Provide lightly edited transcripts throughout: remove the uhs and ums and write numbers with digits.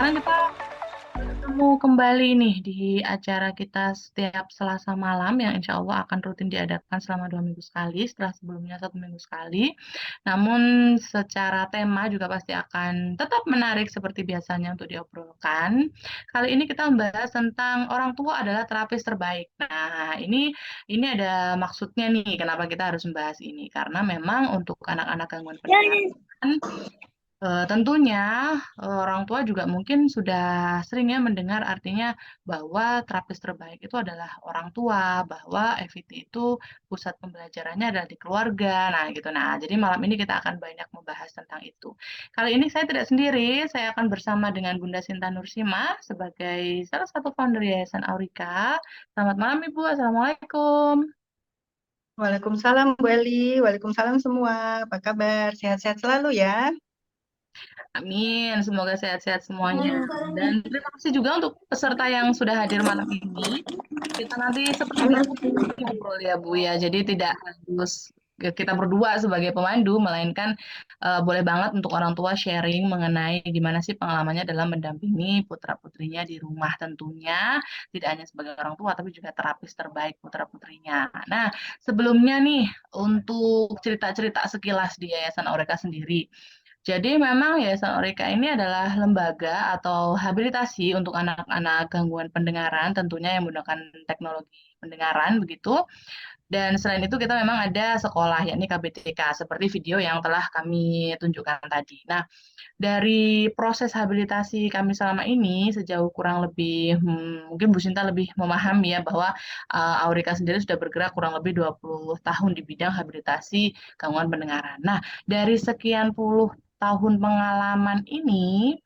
sekarang kita bertemu kembali nih di acara kita setiap Selasa malam yang insya Allah akan rutin diadakan selama 2 minggu sekali, setelah sebelumnya 1 minggu sekali. Namun secara tema juga pasti akan tetap menarik seperti biasanya untuk diobrolkan. Kali ini kita membahas tentang orang tua adalah terapis terbaik. Nah, ini ada maksudnya nih, kenapa kita harus membahas ini? Karena memang untuk anak-anak gangguan pendengaran tentunya orang tua juga mungkin sudah sering ya mendengar artinya bahwa terapis terbaik itu adalah orang tua, bahwa FIT itu pusat pembelajarannya adalah di keluarga. Nah, gitu. Nah, jadi malam ini kita akan banyak membahas tentang itu. Kali ini saya tidak sendiri, saya akan bersama dengan Bunda Sinta Nursima sebagai salah satu founder Yayasan Aurika. Selamat malam Ibu, Assalamualaikum. Waalaikumsalam Bu Eli, Waalaikumsalam semua. Apa kabar? Sehat-sehat selalu ya. Amin, semoga sehat-sehat semuanya. Dan terima kasih juga untuk peserta yang sudah hadir malam ini. Kita nanti seperti Amin. biasa ngobrol ya Bu ya. Jadi tidak harus kita berdua sebagai pemandu, melainkan boleh banget untuk orang tua sharing mengenai gimana sih pengalamannya dalam mendampingi putra-putrinya di rumah tentunya. Tidak hanya sebagai orang tua, tapi juga terapis terbaik putra-putrinya. Nah, sebelumnya nih, untuk cerita-cerita sekilas di Yayasan Aureka sendiri. Jadi memang Yayasan Oreka ini adalah lembaga atau habilitasi untuk anak-anak gangguan pendengaran, tentunya yang menggunakan teknologi pendengaran begitu. Dan selain itu kita memang ada sekolah, yakni KBTK, seperti video yang telah kami tunjukkan tadi. Nah, dari proses habilitasi kami selama ini, sejauh kurang lebih, mungkin Bu Sinta lebih memahami ya, bahwa Aurika sendiri sudah bergerak kurang lebih 20 tahun di bidang habilitasi gangguan pendengaran. Nah, dari sekian puluh tahun pengalaman ini,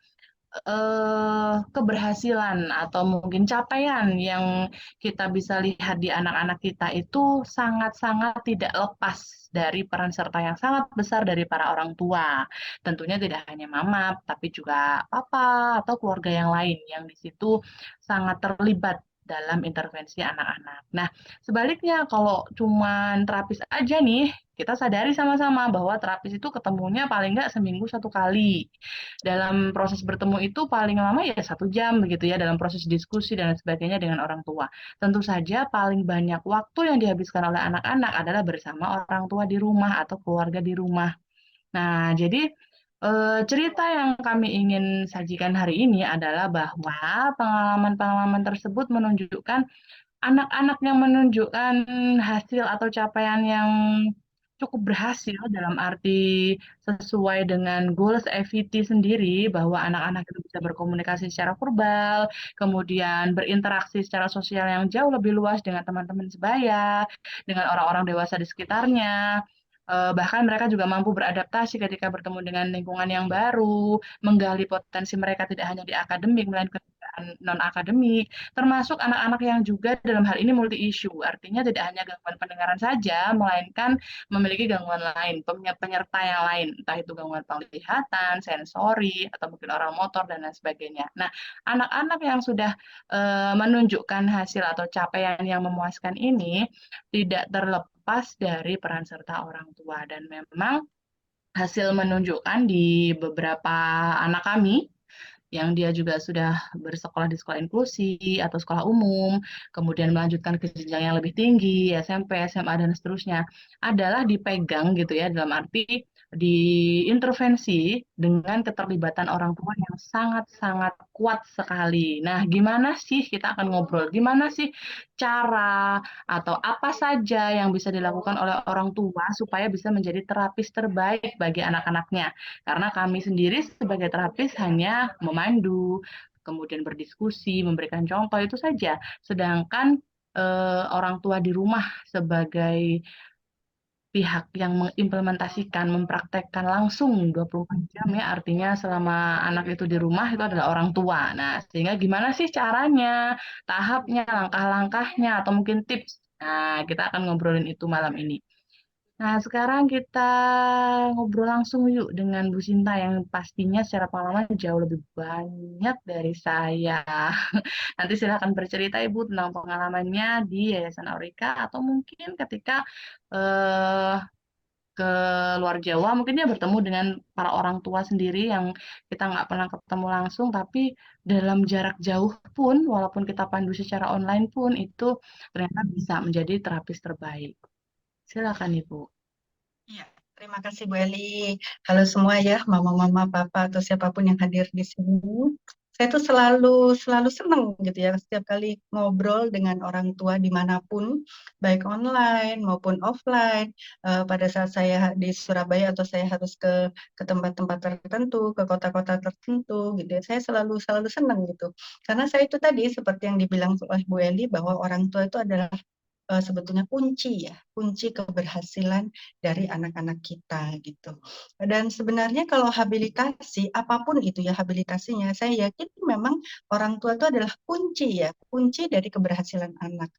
keberhasilan atau mungkin capaian yang kita bisa lihat di anak-anak kita itu sangat-sangat tidak lepas dari peran serta yang sangat besar dari para orang tua. Tentunya tidak hanya mama, tapi juga papa atau keluarga yang lain yang di situ sangat terlibat dalam intervensi anak-anak. Nah, sebaliknya kalau cuman terapis aja nih, kita sadari sama-sama bahwa terapis itu ketemunya paling nggak seminggu 1 kali. Dalam proses bertemu itu paling lama ya 1 jam begitu ya dalam proses diskusi dan sebagainya dengan orang tua. Tentu saja paling banyak waktu yang dihabiskan oleh anak-anak adalah bersama orang tua di rumah atau keluarga di rumah. Nah, jadi cerita yang kami ingin sajikan hari ini adalah bahwa pengalaman-pengalaman tersebut menunjukkan anak-anak yang menunjukkan hasil atau capaian yang cukup berhasil dalam arti sesuai dengan goals FET sendiri bahwa anak-anak itu bisa berkomunikasi secara verbal, kemudian berinteraksi secara sosial yang jauh lebih luas dengan teman-teman sebaya, dengan orang-orang dewasa di sekitarnya. Bahkan mereka juga mampu beradaptasi ketika bertemu dengan lingkungan yang baru, menggali potensi mereka tidak hanya di akademik, melainkan non-akademik, termasuk anak-anak yang juga dalam hal ini multi issue, artinya tidak hanya gangguan pendengaran saja, melainkan memiliki gangguan lain, penyerta yang lain, entah itu gangguan penglihatan, sensori, atau mungkin orang motor, dan lain sebagainya. Nah, anak-anak yang sudah menunjukkan hasil atau capaian yang memuaskan ini tidak terlepas dari peran serta orang tua, dan memang hasil menunjukkan di beberapa anak kami yang dia juga sudah bersekolah di sekolah inklusi atau sekolah umum, kemudian melanjutkan ke jenjang yang lebih tinggi, SMP, SMA, dan seterusnya, adalah dipegang gitu ya, dalam arti diintervensi dengan keterlibatan orang tua yang sangat-sangat kuat sekali. Nah, gimana sih kita akan ngobrol, gimana sih cara atau apa saja yang bisa dilakukan oleh orang tua supaya bisa menjadi terapis terbaik bagi anak-anaknya. Karena kami sendiri sebagai terapis hanya memandu, kemudian berdiskusi, memberikan contoh itu saja. Sedangkan orang tua di rumah sebagai pihak yang mengimplementasikan, mempraktekkan langsung 24 jam ya, artinya selama anak itu di rumah itu adalah orang tua. Nah, sehingga gimana sih caranya, tahapnya, langkah-langkahnya, atau mungkin tips. Nah, kita akan ngobrolin itu malam ini. Nah, sekarang kita ngobrol langsung yuk dengan Bu Sinta yang pastinya secara pengalaman jauh lebih banyak dari saya. Nanti silakan bercerita Ibu tentang pengalamannya di Yayasan Aurika atau mungkin ketika eh, ke luar Jawa, mungkin dia bertemu dengan para orang tua sendiri yang kita nggak pernah ketemu langsung, tapi dalam jarak jauh pun, walaupun kita pandu secara online pun, itu ternyata bisa menjadi terapis terbaik. Silakan Ibu. Iya, terima kasih Bu Eli. Halo semua ya, mama-mama, papa atau siapapun yang hadir di sini. Saya tuh selalu seneng gitu ya setiap kali ngobrol dengan orang tua dimanapun, baik online maupun offline. Pada saat saya di Surabaya atau saya harus ke tempat-tempat tertentu, ke kota-kota tertentu gitu ya, saya selalu seneng gitu. Karena saya itu tadi seperti yang dibilang oleh Bu Eli bahwa orang tua itu adalah sebetulnya kunci ya, kunci keberhasilan dari anak-anak kita gitu. Dan sebenarnya kalau habilitasi, apapun itu ya habilitasinya, saya yakin memang orang tua itu adalah kunci ya, kunci dari keberhasilan anak.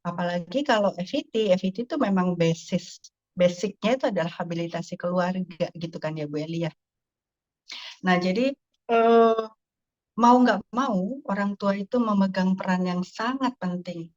Apalagi kalau FET, FET itu memang basicnya itu adalah habilitasi keluarga gitu kan ya Bu Eli ya. Nah jadi eh, mau nggak mau orang tua itu memegang peran yang sangat penting.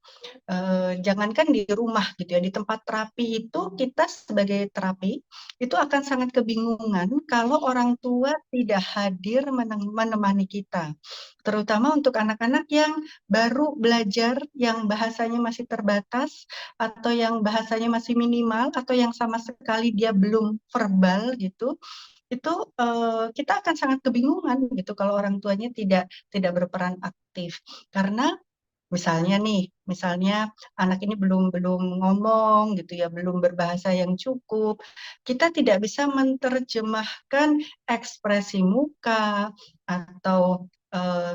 Jangankan di rumah gitu ya, di tempat terapi itu kita sebagai terapi itu akan sangat kebingungan kalau orang tua tidak hadir menemani kita. Terutama untuk anak-anak yang baru belajar, yang bahasanya masih terbatas, atau yang bahasanya masih minimal, atau yang sama sekali dia belum verbal gitu, itu kita akan sangat kebingungan gitu kalau orang tuanya tidak berperan aktif. Karena misalnya anak ini belum belum ngomong gitu ya, belum berbahasa yang cukup. Kita tidak bisa menerjemahkan ekspresi muka atau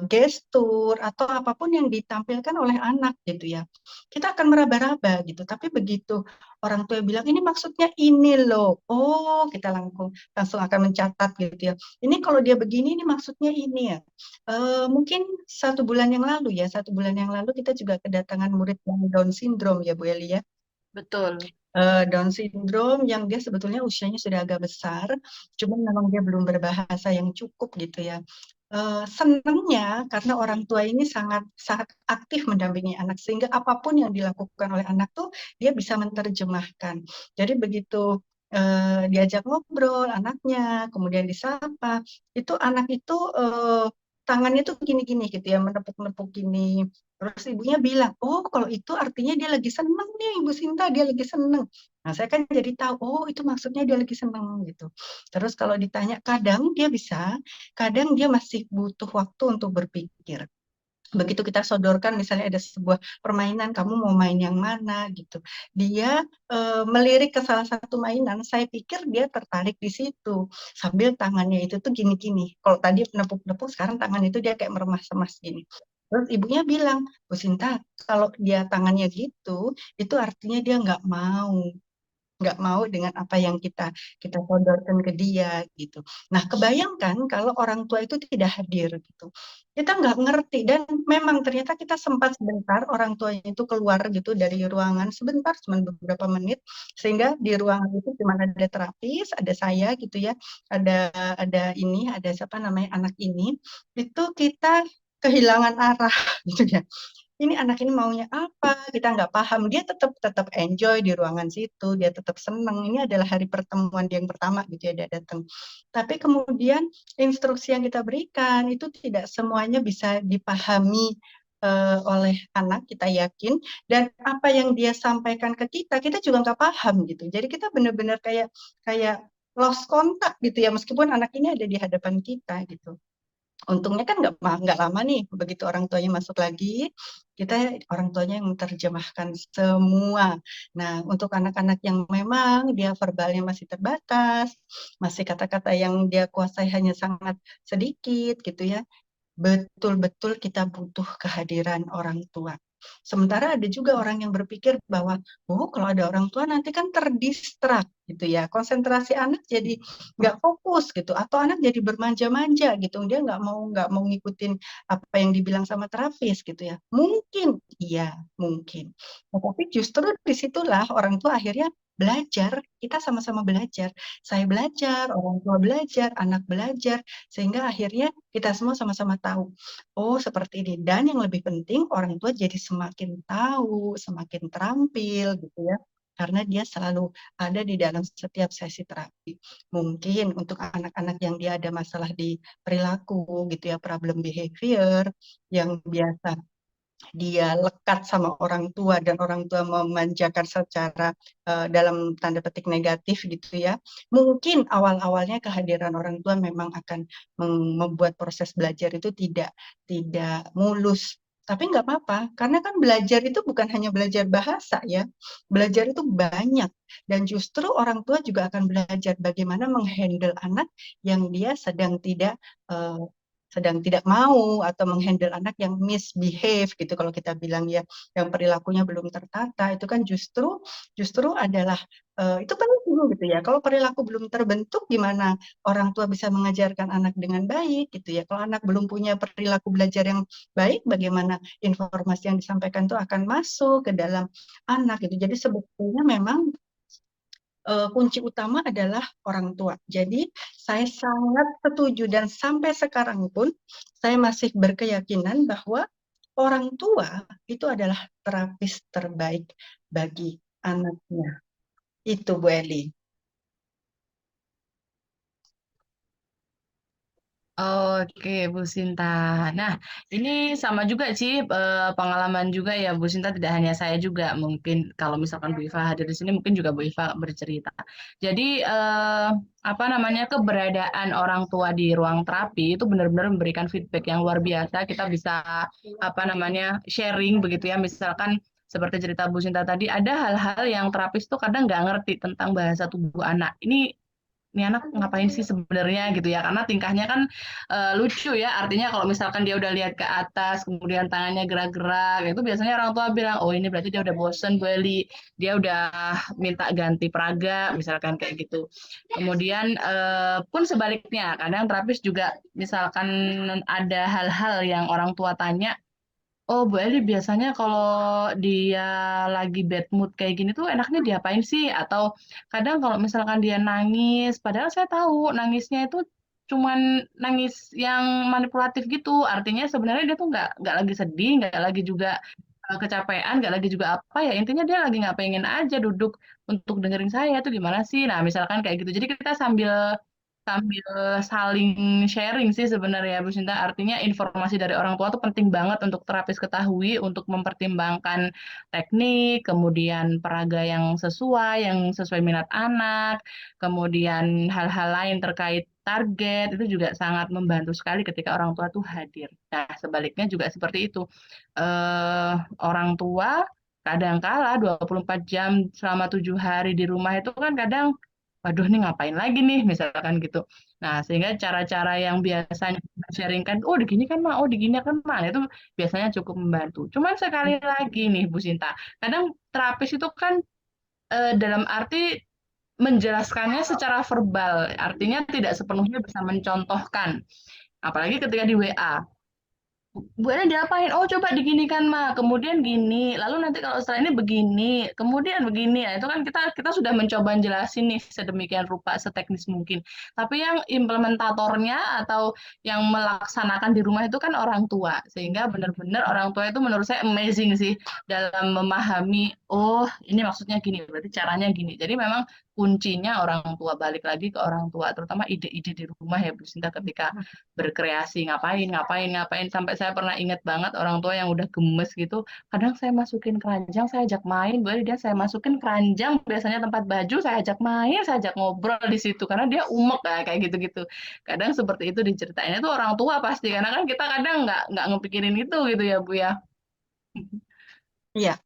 gestur atau apapun yang ditampilkan oleh anak gitu ya. Kita akan meraba-raba gitu. Tapi begitu orang tua bilang ini maksudnya ini loh. Oh, kita langsung langsung akan mencatat gitu ya. Ini kalau dia begini ini maksudnya ini ya. Mungkin 1 bulan yang lalu ya, 1 bulan yang lalu kita juga kedatangan murid yang Down syndrome ya Bu Eli ya. Betul. Down syndrome yang dia sebetulnya usianya sudah agak besar, cuman memang dia belum berbahasa yang cukup gitu ya. Senangnya karena orang tua ini sangat sangat aktif mendampingi anak sehingga apapun yang dilakukan oleh anak tuh dia bisa menerjemahkan. Jadi begitu diajak ngobrol anaknya, kemudian disapa, itu anak itu tangannya tuh gini-gini gitu ya, menepuk-nepuk gini. Terus ibunya bilang, oh kalau itu artinya dia lagi seneng nih, Ibu Sinta, dia lagi seneng. Nah saya kan jadi tahu, oh itu maksudnya dia lagi seneng gitu. Terus kalau ditanya, kadang dia bisa, kadang dia masih butuh waktu untuk berpikir. Begitu kita sodorkan misalnya ada sebuah permainan, kamu mau main yang mana gitu. Dia melirik ke salah satu mainan, saya pikir dia tertarik di situ. Sambil tangannya itu tuh gini-gini. Kalau tadi nepuk-nepuk, sekarang tangan itu dia kayak meremas-remas gini. Terus ibunya bilang, Bu Sinta, kalau dia tangannya gitu, itu artinya dia nggak mau dengan apa yang kita kita sodorkan ke dia gitu. Nah, kebayangkan kalau orang tua itu tidak hadir gitu. Kita nggak ngerti dan memang ternyata kita sempat sebentar orang tuanya itu keluar gitu dari ruangan sebentar cuma beberapa menit sehingga di ruangan itu cuma ada terapis, ada saya gitu ya, ada siapa namanya anak ini itu kita kehilangan arah gitu ya, ini anak ini maunya apa, kita nggak paham, dia tetap tetap enjoy di ruangan situ, dia tetap seneng, ini adalah hari pertemuan dia yang pertama gitu ya, dia datang. Tapi kemudian instruksi yang kita berikan itu tidak semuanya bisa dipahami oleh anak, kita yakin, dan apa yang dia sampaikan ke kita juga nggak paham gitu. Jadi kita benar-benar kayak kayak lost kontak gitu ya, meskipun anak ini ada di hadapan kita gitu. Untungnya kan nggak lama nih, begitu orang tuanya masuk lagi, kita orang tuanya yang menerjemahkan semua. Nah, untuk anak-anak yang memang dia verbalnya masih terbatas, masih kata-kata yang dia kuasai hanya sangat sedikit gitu ya, betul-betul kita butuh kehadiran orang tua. Sementara ada juga orang yang berpikir bahwa, oh kalau ada orang tua nanti kan terdistrak gitu ya, konsentrasi anak jadi nggak fokus gitu, atau anak jadi bermanja-manja gitu, dia nggak mau ngikutin apa yang dibilang sama terapis gitu ya. Mungkin, iya mungkin. Tetapi justru disitulah orang tua akhirnya belajar, kita sama-sama belajar. Saya belajar, orang tua belajar, anak belajar, sehingga akhirnya kita semua sama-sama tahu, oh seperti ini. Dan yang lebih penting orang tua jadi semakin tahu, semakin terampil gitu ya. karena dia selalu ada di dalam setiap sesi terapi. Mungkin untuk anak-anak yang dia ada masalah di perilaku gitu ya, problem behavior yang biasa dia lekat sama orang tua dan orang tua memanjakan secara dalam tanda petik negatif gitu ya. Mungkin awal-awalnya kehadiran orang tua memang akan membuat proses belajar itu tidak mulus. Tapi nggak apa-apa, karena kan belajar itu bukan hanya belajar bahasa ya. Belajar itu banyak. Dan justru orang tua juga akan belajar bagaimana menghandle anak yang dia eh, sedang tidak mau atau menghandle anak yang misbehave gitu kalau kita bilang ya, yang perilakunya belum tertata itu kan justru adalah itu penting gitu ya. Kalau perilaku belum terbentuk gimana orang tua bisa mengajarkan anak dengan baik gitu ya. Kalau anak belum punya perilaku belajar yang baik, bagaimana informasi yang disampaikan itu akan masuk ke dalam anak gitu. Jadi sebetulnya memang kunci utama adalah orang tua. Jadi saya sangat setuju dan sampai sekarang pun saya masih berkeyakinan bahwa orang tua itu adalah terapis terbaik bagi anaknya. Itu Bu Eli. Oke, Bu Sinta. Nah, ini sama juga sih pengalaman juga ya, Bu Sinta. Tidak hanya saya juga, mungkin kalau misalkan Bu Iva hadir di sini, mungkin juga Bu Iva bercerita. Jadi apa namanya keberadaan orang tua di ruang terapi itu benar-benar memberikan feedback yang luar biasa. Kita bisa apa namanya sharing begitu ya. Misalkan seperti cerita Bu Sinta tadi, ada hal-hal yang terapis tuh kadang nggak ngerti tentang bahasa tubuh anak. Ini anak ngapain sih sebenarnya gitu ya karena tingkahnya kan lucu ya artinya kalau misalkan dia udah lihat ke atas kemudian tangannya gerak-gerak itu biasanya orang tua bilang oh ini berarti dia udah bosen Bu Eli dia udah minta ganti peraga misalkan kayak gitu kemudian pun sebaliknya kadang terapis juga misalkan ada hal-hal yang orang tua tanya oh, Bu Eli biasanya kalau dia lagi bad mood kayak gini tuh enaknya diapain sih? Atau kadang kalau misalkan dia nangis, padahal saya tahu nangisnya itu cuman nangis yang manipulatif gitu. Artinya sebenarnya dia tuh nggak lagi sedih, nggak lagi juga kecapean, nggak lagi juga apa ya. Intinya dia lagi nggak pengen aja duduk untuk dengerin saya tuh gimana sih? Nah, misalkan kayak gitu. Jadi kita sambil sambil saling sharing sih sebenarnya Bu Sinta. Artinya informasi dari orang tua tuh penting banget untuk terapis ketahui untuk mempertimbangkan teknik, kemudian peraga yang sesuai minat anak, kemudian hal-hal lain terkait target itu juga sangat membantu sekali ketika orang tua tuh hadir. Nah, sebaliknya juga seperti itu. Eh, orang tua kadang kala 24 jam selama 7 hari di rumah itu kan kadang waduh nih ngapain lagi nih misalkan gitu. Nah, sehingga cara-cara yang biasanya kita sharingkan, oh digini kan mah, oh digini kan mah, itu biasanya cukup membantu. Cuman sekali lagi nih Bu Sinta, kadang terapis itu kan dalam arti menjelaskannya secara verbal, artinya tidak sepenuhnya bisa mencontohkan. Apalagi ketika di WA. Bu Ena diapain? Oh coba diginikan mah, kemudian gini, lalu nanti kalau setelah ini begini, kemudian begini. Nah, itu kan kita kita sudah mencoba jelasin nih sedemikian rupa, seteknis mungkin. Tapi yang implementatornya atau yang melaksanakan di rumah itu kan orang tua, sehingga benar-benar orang tua itu menurut saya amazing sih dalam memahami. Oh ini maksudnya gini, berarti caranya gini. Jadi memang kuncinya orang tua balik lagi ke orang tua, terutama ide-ide di rumah ya Bu Sinta ketika berkreasi ngapain ngapain ngapain sampai saya pernah ingat banget orang tua yang udah gemes gitu kadang saya masukin keranjang saya ajak main boleh dia saya masukin keranjang biasanya tempat baju saya ajak main saya ajak ngobrol di situ karena dia umek kayak gitu-gitu kadang seperti itu diceritain itu orang tua pasti karena kan kita kadang nggak ngepikirin itu gitu ya Bu ya. Iya,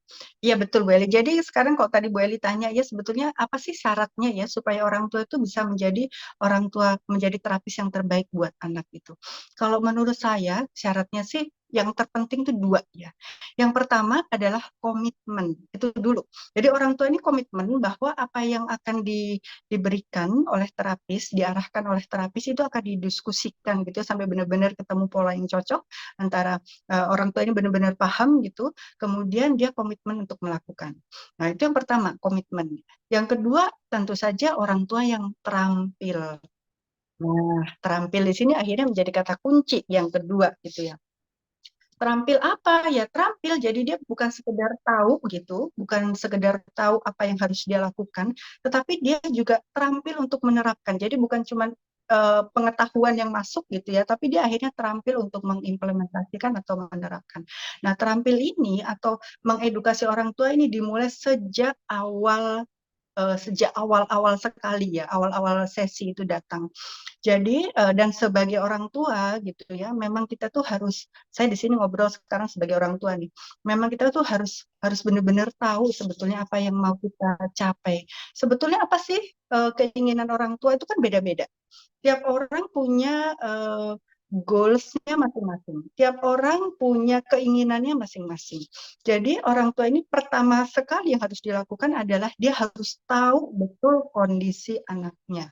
iya betul Bu Eli. Jadi sekarang kalau tadi Bu Eli tanya ya sebetulnya apa sih syaratnya ya supaya orang tua itu bisa menjadi orang tua menjadi terapis yang terbaik buat anak itu. Kalau menurut saya syaratnya sih yang terpenting itu dua ya. Yang pertama adalah komitmen itu dulu. Jadi orang tua ini komitmen bahwa apa yang akan diberikan oleh terapis, diarahkan oleh terapis itu akan didiskusikan gitu ya, sampai benar-benar ketemu pola yang cocok antara orang tua ini benar-benar paham gitu kemudian dia komitmen untuk melakukan. Nah, itu yang pertama, komitmen. Yang kedua, tentu saja orang tua yang terampil. Nah, terampil di sini akhirnya menjadi kata kunci yang kedua gitu ya. Terampil apa? Ya terampil. Jadi dia bukan sekedar tahu gitu, bukan sekedar tahu apa yang harus dia lakukan, tetapi dia juga terampil untuk menerapkan. Jadi bukan cuma pengetahuan yang masuk gitu ya, tapi dia akhirnya terampil untuk mengimplementasikan atau menerapkan. Nah, terampil ini atau mengedukasi orang tua ini dimulai sejak awal-awal sekali ya, awal-awal sesi itu datang. Jadi dan sebagai orang tua gitu ya, memang kita tuh harus, saya di sini ngobrol sekarang sebagai orang tua nih, memang kita tuh harus harus benar-benar tahu sebetulnya apa yang mau kita capai. Sebetulnya apa sih keinginan orang tua itu kan beda-beda. Tiap orang punya goals-nya masing-masing. Tiap orang punya keinginannya masing-masing. Jadi orang tua ini pertama sekali yang harus dilakukan adalah dia harus tahu betul kondisi anaknya.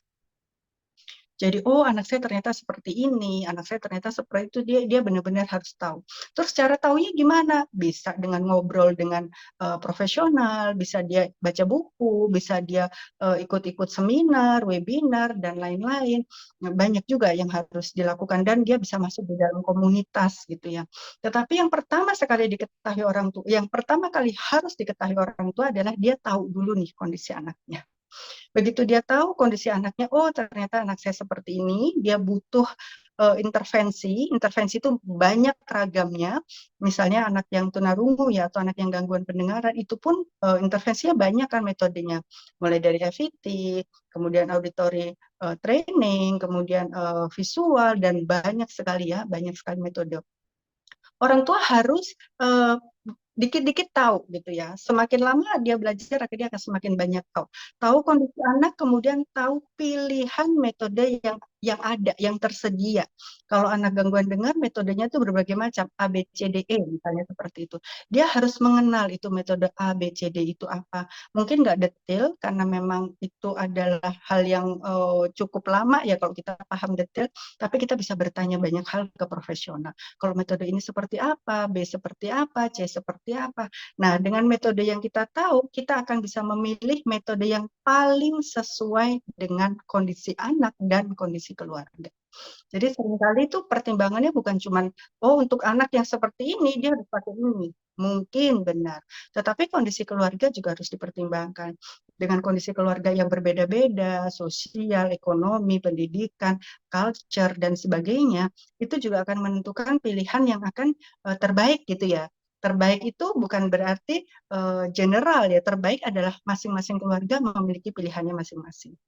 Jadi, oh anak saya ternyata seperti ini, anak saya ternyata seperti itu, dia benar-benar harus tahu. Terus cara taunya gimana? Bisa dengan ngobrol dengan profesional, bisa dia baca buku, bisa dia ikut-ikut seminar, webinar, dan lain-lain. Nah, banyak juga yang harus dilakukan dan dia bisa masuk di dalam komunitas gitu ya. Tetapi yang pertama sekali diketahui orang tua, yang pertama kali harus diketahui orang tua adalah dia tahu dulu nih kondisi anaknya. Begitu dia tahu kondisi anaknya, oh ternyata anak saya seperti ini, dia butuh intervensi. Intervensi itu banyak ragamnya. Misalnya anak yang tunarungu ya atau anak yang gangguan pendengaran itu pun intervensinya banyak kan metodenya. Mulai dari FET, kemudian auditory training, kemudian visual dan banyak sekali ya, banyak sekali metode. Orang tua harus dikit-dikit tahu gitu ya. Semakin lama dia belajar, akhirnya akan semakin banyak tahu. Tahu kondisi anak, kemudian tahu pilihan metode yang ada, yang tersedia. Kalau anak gangguan dengar, metodenya itu berbagai macam, A, B, C, D, E misalnya seperti itu. Dia harus mengenal itu metode A, B, C, D itu apa. Mungkin nggak detail, karena memang itu adalah hal yang cukup lama ya kalau kita paham detail, tapi kita bisa bertanya banyak hal ke profesional. Kalau metode ini seperti apa, B seperti apa, C seperti apa. Nah, dengan metode yang kita tahu, kita akan bisa memilih metode yang paling sesuai dengan kondisi anak dan kondisi keluarga. Jadi seringkali itu pertimbangannya bukan cuma, oh untuk anak yang seperti ini dia harus pakai ini. Mungkin benar. Tetapi kondisi keluarga juga harus dipertimbangkan. Dengan kondisi keluarga yang berbeda-beda, sosial, ekonomi, pendidikan, culture, dan sebagainya, itu juga akan menentukan pilihan yang akan terbaik gitu ya. Terbaik itu bukan berarti general ya. Terbaik adalah masing-masing keluarga memiliki pilihannya masing-masing.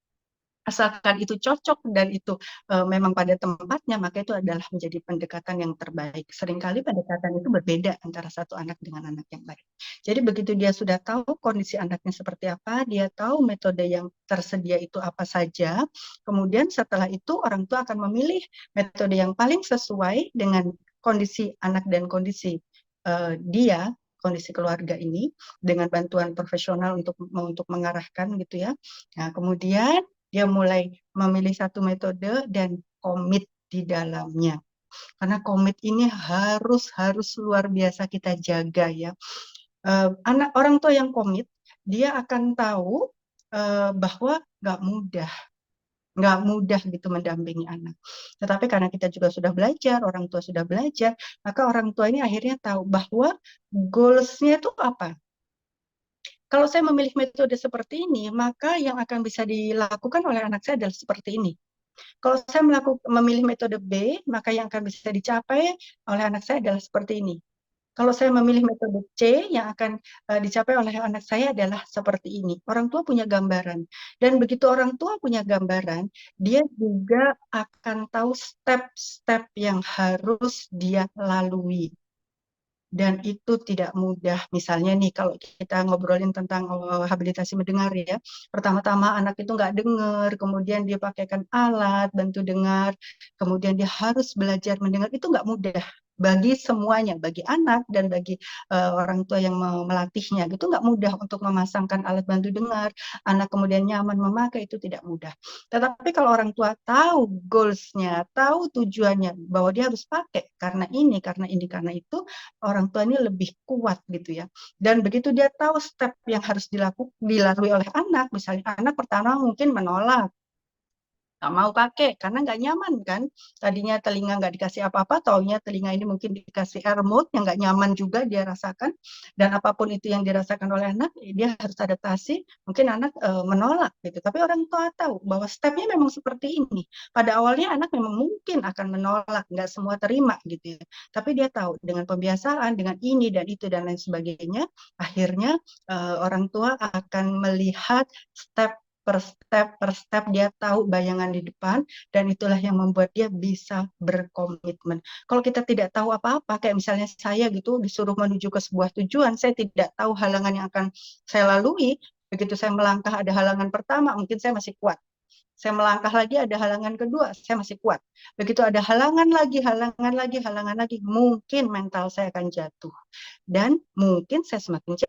Asalkan itu cocok dan itu memang pada tempatnya, maka itu adalah menjadi pendekatan yang terbaik. Seringkali pendekatan itu berbeda antara satu anak dengan anak yang lain. Jadi begitu dia sudah tahu kondisi anaknya seperti apa, dia tahu metode yang tersedia itu apa saja, kemudian setelah itu orang tua akan memilih metode yang paling sesuai dengan kondisi anak dan kondisi dia, kondisi keluarga ini, dengan bantuan profesional untuk mengarahkan gitu ya. Nah, kemudian dia mulai memilih satu metode dan komit di dalamnya. Karena komit ini harus harus luar biasa kita jaga ya. Anak orang tua yang komit, dia akan tahu bahwa nggak mudah gitu mendampingi anak. Tetapi karena kita juga sudah belajar, orang tua sudah belajar, maka orang tua ini akhirnya tahu bahwa goals-nya itu apa. Kalau saya memilih metode seperti ini, maka yang akan bisa dilakukan oleh anak saya adalah seperti ini. Kalau saya memilih metode B, maka yang akan bisa dicapai oleh anak saya adalah seperti ini. Kalau saya memilih metode C, yang akan dicapai oleh anak saya adalah seperti ini. Orang tua punya gambaran. Dan begitu orang tua punya gambaran, dia juga akan tahu step-step yang harus dia lalui. Dan itu tidak mudah. Misalnya nih, kalau kita ngobrolin tentang habilitasi mendengar ya, pertama-tama anak itu nggak dengar, kemudian dia pakaikan alat bantu dengar, kemudian dia harus belajar mendengar, itu nggak mudah bagi semuanya, bagi anak dan bagi orang tua yang melatihnya, gitu nggak mudah untuk memasangkan alat bantu dengar, anak kemudian nyaman memakai, itu tidak mudah. Tetapi kalau orang tua tahu goals-nya, tahu tujuannya, bahwa dia harus pakai karena ini, karena ini, karena itu, orang tua ini lebih kuat gitu ya. Dan begitu dia tahu step yang harus dilalui oleh anak, misalnya anak pertama mungkin menolak, nggak mau pakai karena nggak nyaman kan. Tadinya telinga nggak dikasih apa-apa, taunya telinga ini mungkin dikasih air mode yang nggak nyaman juga dia rasakan. Dan apapun itu yang dirasakan oleh anak, dia harus adaptasi. Mungkin anak menolak gitu. Tapi orang tua tahu bahwa stepnya memang seperti ini. Pada awalnya anak memang mungkin akan menolak, nggak semua terima gitu ya. Tapi dia tahu dengan pembiasaan, dengan ini dan itu dan lain sebagainya, akhirnya orang tua akan melihat step per step dia tahu bayangan di depan dan itulah yang membuat dia bisa berkomitmen. Kalau kita tidak tahu apa-apa, kayak misalnya saya gitu disuruh menuju ke sebuah tujuan, saya tidak tahu halangan yang akan saya lalui, begitu saya melangkah ada halangan pertama, mungkin saya masih kuat. Saya melangkah lagi ada halangan kedua, saya masih kuat. Begitu ada halangan lagi, halangan lagi, halangan lagi, mungkin mental saya akan jatuh. Dan mungkin saya semakin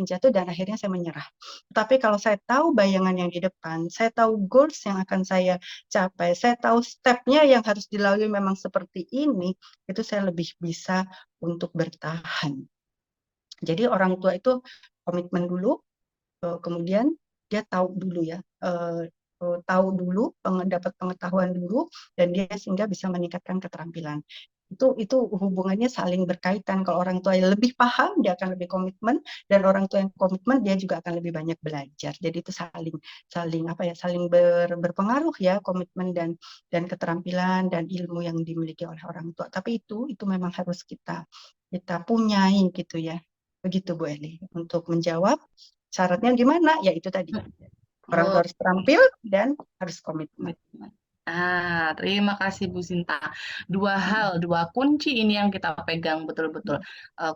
jatuh, dan akhirnya saya menyerah. Tapi kalau saya tahu bayangan yang di depan, saya tahu goals yang akan saya capai, saya tahu stepnya yang harus dilalui memang seperti ini, itu saya lebih bisa untuk bertahan. Jadi orang tua itu komitmen dulu, kemudian dia tahu dulu ya, tahu dulu, dapat pengetahuan dulu, dan dia sehingga bisa meningkatkan keterampilan. Itu hubungannya saling berkaitan. Kalau orang tua yang lebih paham, dia akan lebih komitmen, dan orang tua yang komitmen, dia juga akan lebih banyak belajar. Jadi itu saling saling apa ya, saling berpengaruh ya, komitmen dan keterampilan dan ilmu yang dimiliki oleh orang tua. Tapi itu memang harus kita punyai gitu ya. Begitu Bu Eli. Untuk menjawab syaratnya gimana? Ya itu tadi. Orang tua harus Oke. terampil dan harus komitmen. Terima kasih Bu Sinta. Dua hal, dua kunci ini yang kita pegang betul-betul,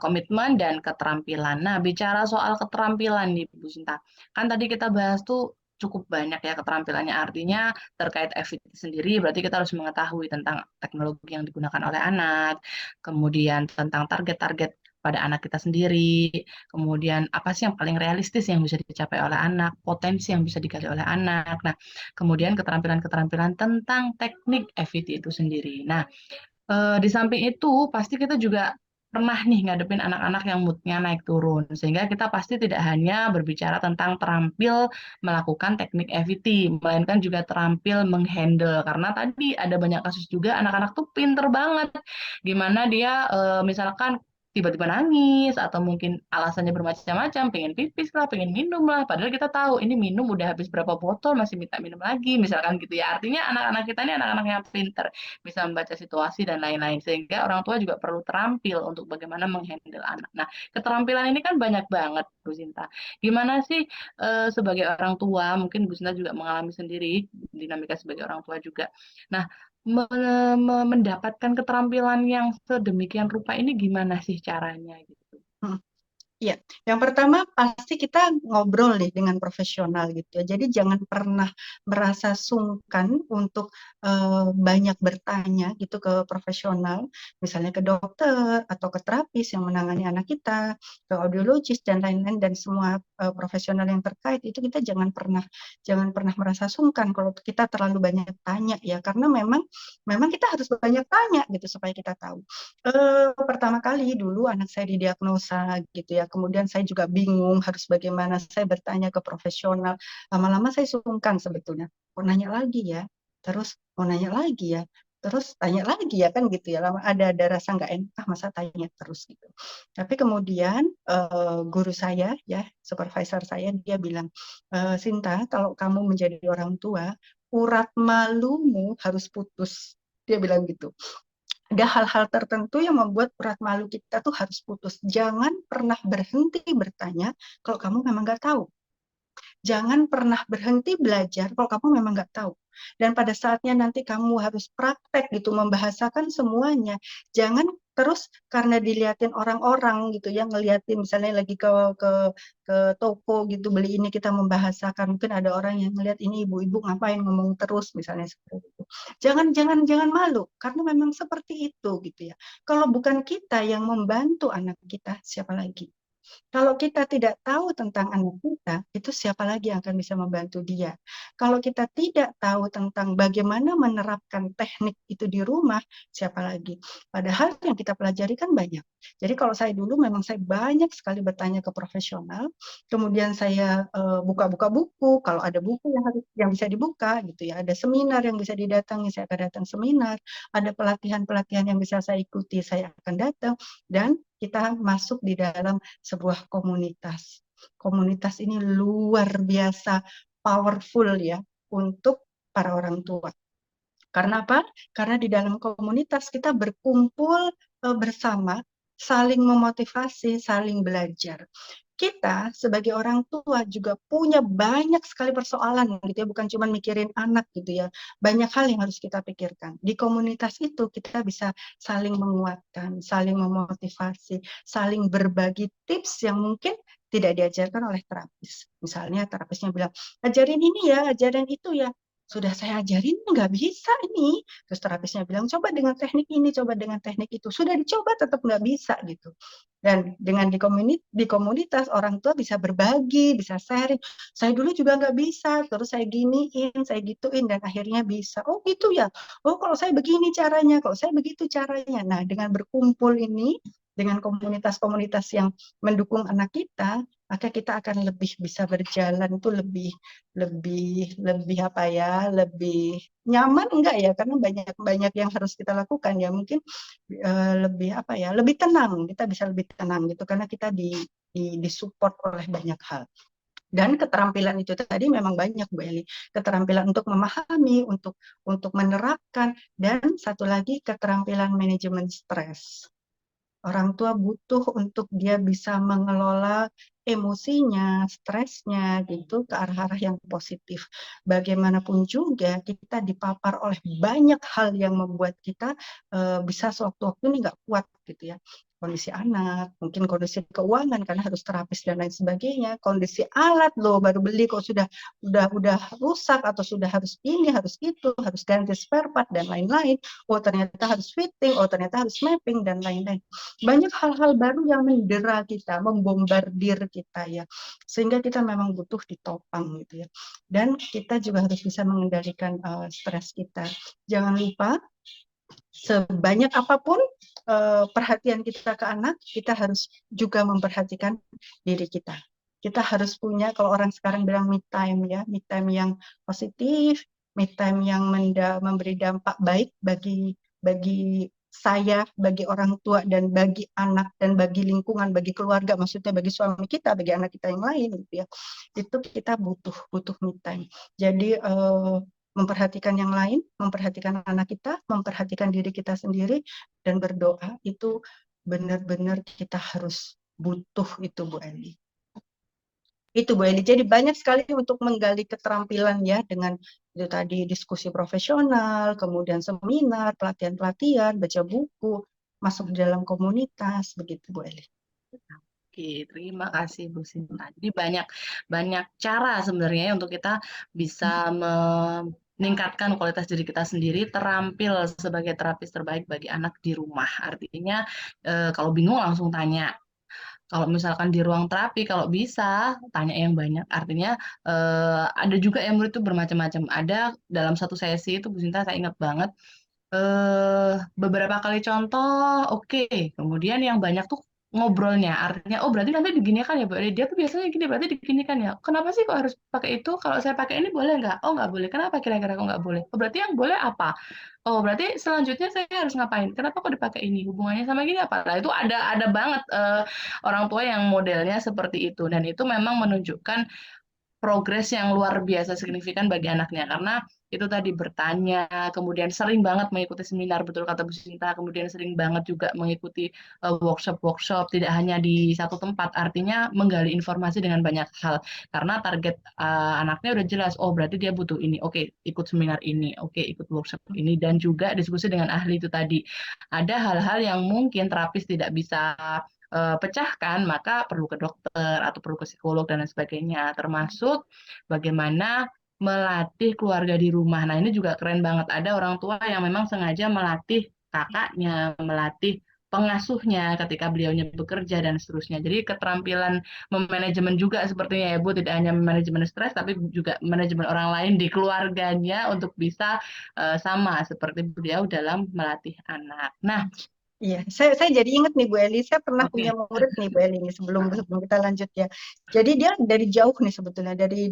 komitmen dan keterampilan. Nah, bicara soal keterampilan nih Bu Sinta, kan tadi kita bahas tuh cukup banyak ya keterampilannya. Artinya terkait FIT sendiri, berarti kita harus mengetahui tentang teknologi yang digunakan oleh anak, kemudian tentang target-target pada anak kita sendiri, kemudian apa sih yang paling realistis yang bisa dicapai oleh anak, potensi yang bisa digali oleh anak. Nah, kemudian keterampilan-keterampilan tentang teknik FET itu sendiri. Nah, di samping itu pasti kita juga pernah nih ngadepin anak-anak yang moodnya naik turun. Sehingga kita pasti tidak hanya berbicara tentang terampil melakukan teknik FET, melainkan juga terampil menghandle. Karena tadi ada banyak kasus juga anak-anak tuh pinter banget. Gimana dia misalkan tiba-tiba nangis atau mungkin alasannya bermacam-macam, pengen pipis lah, pengen minum lah, padahal kita tahu ini minum udah habis berapa botol masih minta minum lagi, misalkan gitu ya. Artinya anak-anak kita ini anak-anak yang pinter, bisa membaca situasi dan lain-lain, sehingga orang tua juga perlu terampil untuk bagaimana menghandle anak. Nah, keterampilan ini kan banyak banget Bu Sinta. Gimana sih sebagai orang tua, mungkin Bu Sinta juga mengalami sendiri dinamika sebagai orang tua juga. Nah, mendapatkan keterampilan yang sedemikian rupa ini gimana sih caranya gitu? Hmm. Iya, yang pertama pasti kita ngobrol nih dengan profesional gitu ya. Jadi jangan pernah merasa sungkan untuk banyak bertanya gitu ke profesional, misalnya ke dokter atau ke terapis yang menangani anak kita, ke audiologis dan lain-lain dan semua profesional yang terkait itu kita jangan pernah merasa sungkan kalau kita terlalu banyak tanya ya, karena memang kita harus banyak tanya gitu supaya kita tahu. Pertama kali dulu anak saya didiagnosa gitu ya, kemudian saya juga bingung harus bagaimana, saya bertanya ke profesional, lama-lama saya sungkan sebetulnya, mau nanya lagi ya, terus mau nanya lagi ya, terus tanya lagi ya kan gitu ya, lama ada rasa nggak enak, masa tanya terus gitu. Tapi kemudian guru saya ya, supervisor saya dia bilang, Sinta, kalau kamu menjadi orang tua, urat malumu harus putus. Dia bilang gitu. Ada hal-hal tertentu yang membuat urat malu kita tuh harus putus. Jangan pernah berhenti bertanya kalau kamu memang nggak tahu. Jangan pernah berhenti belajar kalau kamu memang nggak tahu. Dan pada saatnya nanti kamu harus praktek gitu, membahasakan semuanya. Jangan terus karena dilihatin orang-orang gitu ya, ngeliatin misalnya lagi ke toko gitu beli ini kita membahasakan. Mungkin ada orang yang ngeliat ini ibu-ibu ngapain ngomong terus misalnya seperti itu. Jangan malu karena memang seperti itu gitu ya. Kalau bukan kita yang membantu anak kita, siapa lagi? Kalau kita tidak tahu tentang anak kita, itu siapa lagi yang akan bisa membantu dia? Kalau kita tidak tahu tentang bagaimana menerapkan teknik itu di rumah, siapa lagi? Padahal yang kita pelajari kan banyak. Jadi kalau saya dulu memang saya banyak sekali bertanya ke profesional, kemudian saya buka-buka buku, kalau ada buku yang bisa dibuka gitu ya, ada seminar yang bisa didatangi, saya akan datang seminar, ada pelatihan-pelatihan yang bisa saya ikuti, saya akan datang, dan kita masuk di dalam sebuah komunitas. Komunitas ini luar biasa powerful ya untuk para orang tua. Karena apa? Karena di dalam komunitas kita berkumpul bersama, saling memotivasi, saling belajar. Kita sebagai orang tua juga punya banyak sekali persoalan gitu ya, bukan cuma mikirin anak gitu ya. Banyak hal yang harus kita pikirkan. Di komunitas itu kita bisa saling menguatkan, saling memotivasi, saling berbagi tips yang mungkin tidak diajarkan oleh terapis. Misalnya terapisnya bilang, ajarin ini ya, ajarin itu ya. Sudah saya ajarin, nggak bisa ini. Terus terapisnya bilang, coba dengan teknik ini, coba dengan teknik itu. Sudah dicoba, tetap nggak bisa gitu. Dan dengan di komunitas, orang tua bisa berbagi, bisa sharing. Saya dulu juga nggak bisa, terus saya giniin, saya gituin, dan akhirnya bisa. Oh gitu ya, oh kalau saya begini caranya, kalau saya begitu caranya. Nah, dengan berkumpul ini, dengan komunitas-komunitas yang mendukung anak kita, maka kita akan lebih bisa berjalan itu lebih lebih lebih apa ya, lebih nyaman enggak ya, karena banyak banyak yang harus kita lakukan ya, mungkin lebih apa ya, lebih tenang, kita bisa lebih tenang gitu karena kita disupport oleh banyak hal. Dan keterampilan itu tadi memang banyak Bu Eli, keterampilan untuk memahami, untuk menerapkan, dan satu lagi keterampilan manajemen stres. Orang tua butuh untuk dia bisa mengelola emosinya, stresnya gitu ke arah-arah yang positif. Bagaimanapun juga kita dipapar oleh banyak hal yang membuat kita bisa sewaktu-waktu ini nggak kuat gitu ya. Kondisi anak, mungkin kondisi keuangan karena harus terapis dan lain sebagainya. Kondisi alat loh baru beli kok sudah rusak atau sudah harus ini, harus itu, harus ganti spare part dan lain-lain. Oh ternyata harus fitting, oh ternyata harus mapping dan lain-lain. Banyak hal-hal baru yang mendera kita, membombardir kita ya, sehingga kita memang butuh ditopang gitu ya. Dan kita juga harus bisa mengendalikan stres kita. Jangan lupa sebanyak apapun perhatian kita ke anak, kita harus juga memperhatikan diri kita. Kita harus punya, kalau orang sekarang bilang me time ya, me time yang positif, me time yang memberi dampak baik bagi saya, bagi orang tua, dan bagi anak, dan bagi lingkungan, bagi keluarga, maksudnya bagi suami kita, bagi anak kita yang lain, gitu ya. Itu kita butuh me time. Jadi memperhatikan yang lain, memperhatikan anak kita, memperhatikan diri kita sendiri, dan berdoa itu benar-benar kita harus butuh itu Bu Eli. Itu Bu Eli. Jadi banyak sekali untuk menggali keterampilan ya dengan itu tadi diskusi profesional, kemudian seminar, pelatihan-pelatihan, baca buku, masuk di dalam komunitas, begitu Bu Eli. Oke, terima kasih Bu Sinta. Jadi banyak banyak cara sebenarnya untuk kita bisa meningkatkan kualitas diri kita sendiri, terampil sebagai terapis terbaik bagi anak di rumah. Artinya kalau bingung langsung tanya. Kalau misalkan di ruang terapi, kalau bisa tanya yang banyak. Artinya ada juga yang murid itu bermacam-macam. Ada dalam satu sesi itu Bu Sinta saya ingat banget beberapa kali contoh, oke. Kemudian yang banyak tuh ngobrolnya, artinya, oh berarti nanti diginikan ya, Bu. Dia tuh biasanya gini, berarti diginikan ya. Kenapa sih kok harus pakai itu? Kalau saya pakai ini boleh nggak? Oh nggak boleh. Kenapa kira-kira kok nggak boleh? Oh berarti yang boleh apa? Oh berarti selanjutnya saya harus ngapain? Kenapa kok dipakai ini? Hubungannya sama gini apa? Nah itu ada banget orang tua yang modelnya seperti itu, dan itu memang menunjukkan progres yang luar biasa signifikan bagi anaknya karena itu tadi bertanya, kemudian sering banget mengikuti seminar, betul kata Bu Sinta, kemudian sering banget juga mengikuti workshop-workshop, tidak hanya di satu tempat, artinya menggali informasi dengan banyak hal, karena target anaknya udah jelas, oh berarti dia butuh ini, oke ikut seminar ini, oke ikut workshop ini, dan juga diskusi dengan ahli itu tadi. Ada hal-hal yang mungkin terapis tidak bisa pecahkan, maka perlu ke dokter atau perlu ke psikolog dan lain sebagainya. Termasuk bagaimana melatih keluarga di rumah. Nah, ini juga keren banget. Ada orang tua yang memang sengaja melatih kakaknya, melatih pengasuhnya ketika beliaunya bekerja dan seterusnya. Jadi keterampilan memanajemen juga sepertinya ya Bu, tidak hanya manajemen stres tapi juga manajemen orang lain di keluarganya untuk bisa sama seperti beliau dalam melatih anak. Nah, Iya, saya jadi ingat nih Bu Eli, saya pernah punya oke. murid nih Bu Eli nih sebelum kita lanjut ya. Jadi dia dari jauh nih sebetulnya dari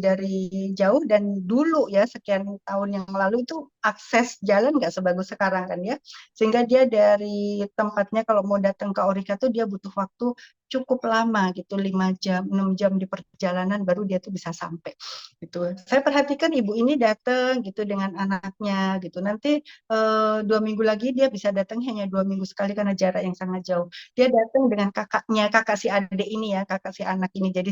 jauh dan dulu ya sekian tahun yang lalu itu akses jalan nggak sebagus sekarang kan ya, sehingga dia dari tempatnya kalau mau datang ke Orika tuh dia butuh waktu cukup lama gitu 5 jam 6 jam di perjalanan baru dia tuh bisa sampai gitu. Saya perhatikan ibu ini datang gitu dengan anaknya gitu. Nanti 2 minggu lagi dia bisa datang hanya 2 minggu sekali karena jarak yang sangat jauh. Dia datang dengan kakaknya, kakak si adik ini ya, kakak si anak ini. Jadi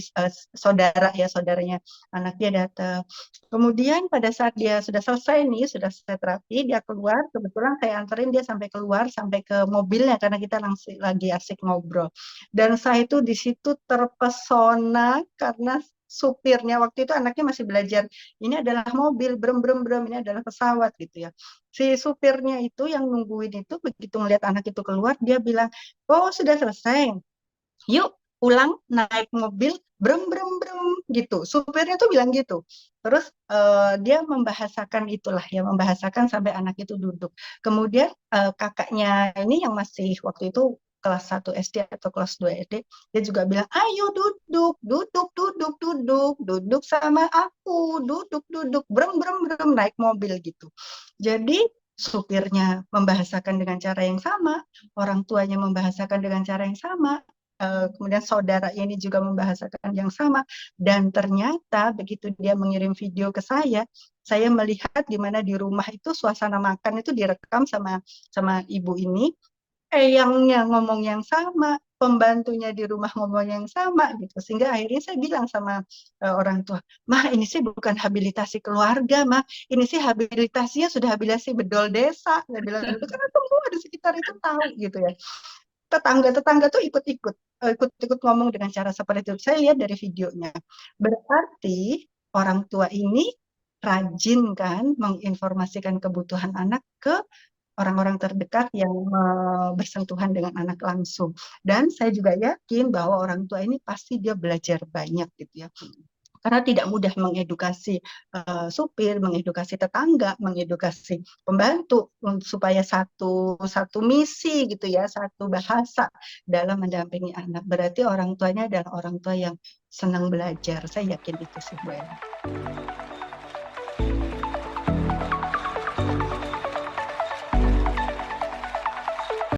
saudara ya, saudaranya anak dia datang. Kemudian pada saat dia sudah selesai nih, sudah selesai terapi, dia keluar. Kebetulan saya anterin dia sampai keluar, sampai ke mobilnya karena kita langsung lagi asik ngobrol. Dan saya itu di situ terpesona karena supirnya waktu itu anaknya masih belajar ini adalah mobil brem brem brem ini adalah pesawat gitu ya, si supirnya itu yang nungguin itu begitu melihat anak itu keluar dia bilang, oh sudah selesai, yuk pulang naik mobil brem brem brem gitu, supirnya tuh bilang gitu. Terus dia membahasakan itulah ya, membahasakan sampai anak itu duduk. Kemudian kakaknya ini yang masih waktu itu kelas 1 SD atau kelas 2 SD, dia juga bilang, ayo duduk, duduk, duduk, duduk, duduk sama aku, duduk, duduk, brem, brem, brem, naik mobil gitu. Jadi supirnya membahasakan dengan cara yang sama, orang tuanya membahasakan dengan cara yang sama, kemudian saudara ini juga membahasakan yang sama, dan ternyata begitu dia mengirim video ke saya melihat di mana di rumah itu suasana makan itu direkam sama sama ibu ini, eyangnya ngomong yang sama, pembantunya di rumah ngomong yang sama gitu. Sehingga akhirnya saya bilang sama orang tua, "Mah, ini sih bukan habilitasi keluarga, Mah. Ini sih habilitasinya sudah habilitasi bedol desa." Saya bilang gitu karena semua di sekitar itu tahu gitu ya. Tetangga-tetangga tuh ikut-ikut ngomong dengan cara seperti itu. Saya lihat dari videonya. Berarti orang tua ini rajin kan menginformasikan kebutuhan anak ke orang-orang terdekat yang bersentuhan dengan anak langsung. Dan saya juga yakin bahwa orang tua ini pasti dia belajar banyak gitu ya. Karena tidak mudah mengedukasi supir, mengedukasi tetangga, mengedukasi pembantu supaya satu satu misi gitu ya, satu bahasa dalam mendampingi anak. Berarti orang tuanya adalah orang tua yang senang belajar. Saya yakin itu sih, Bu Ella.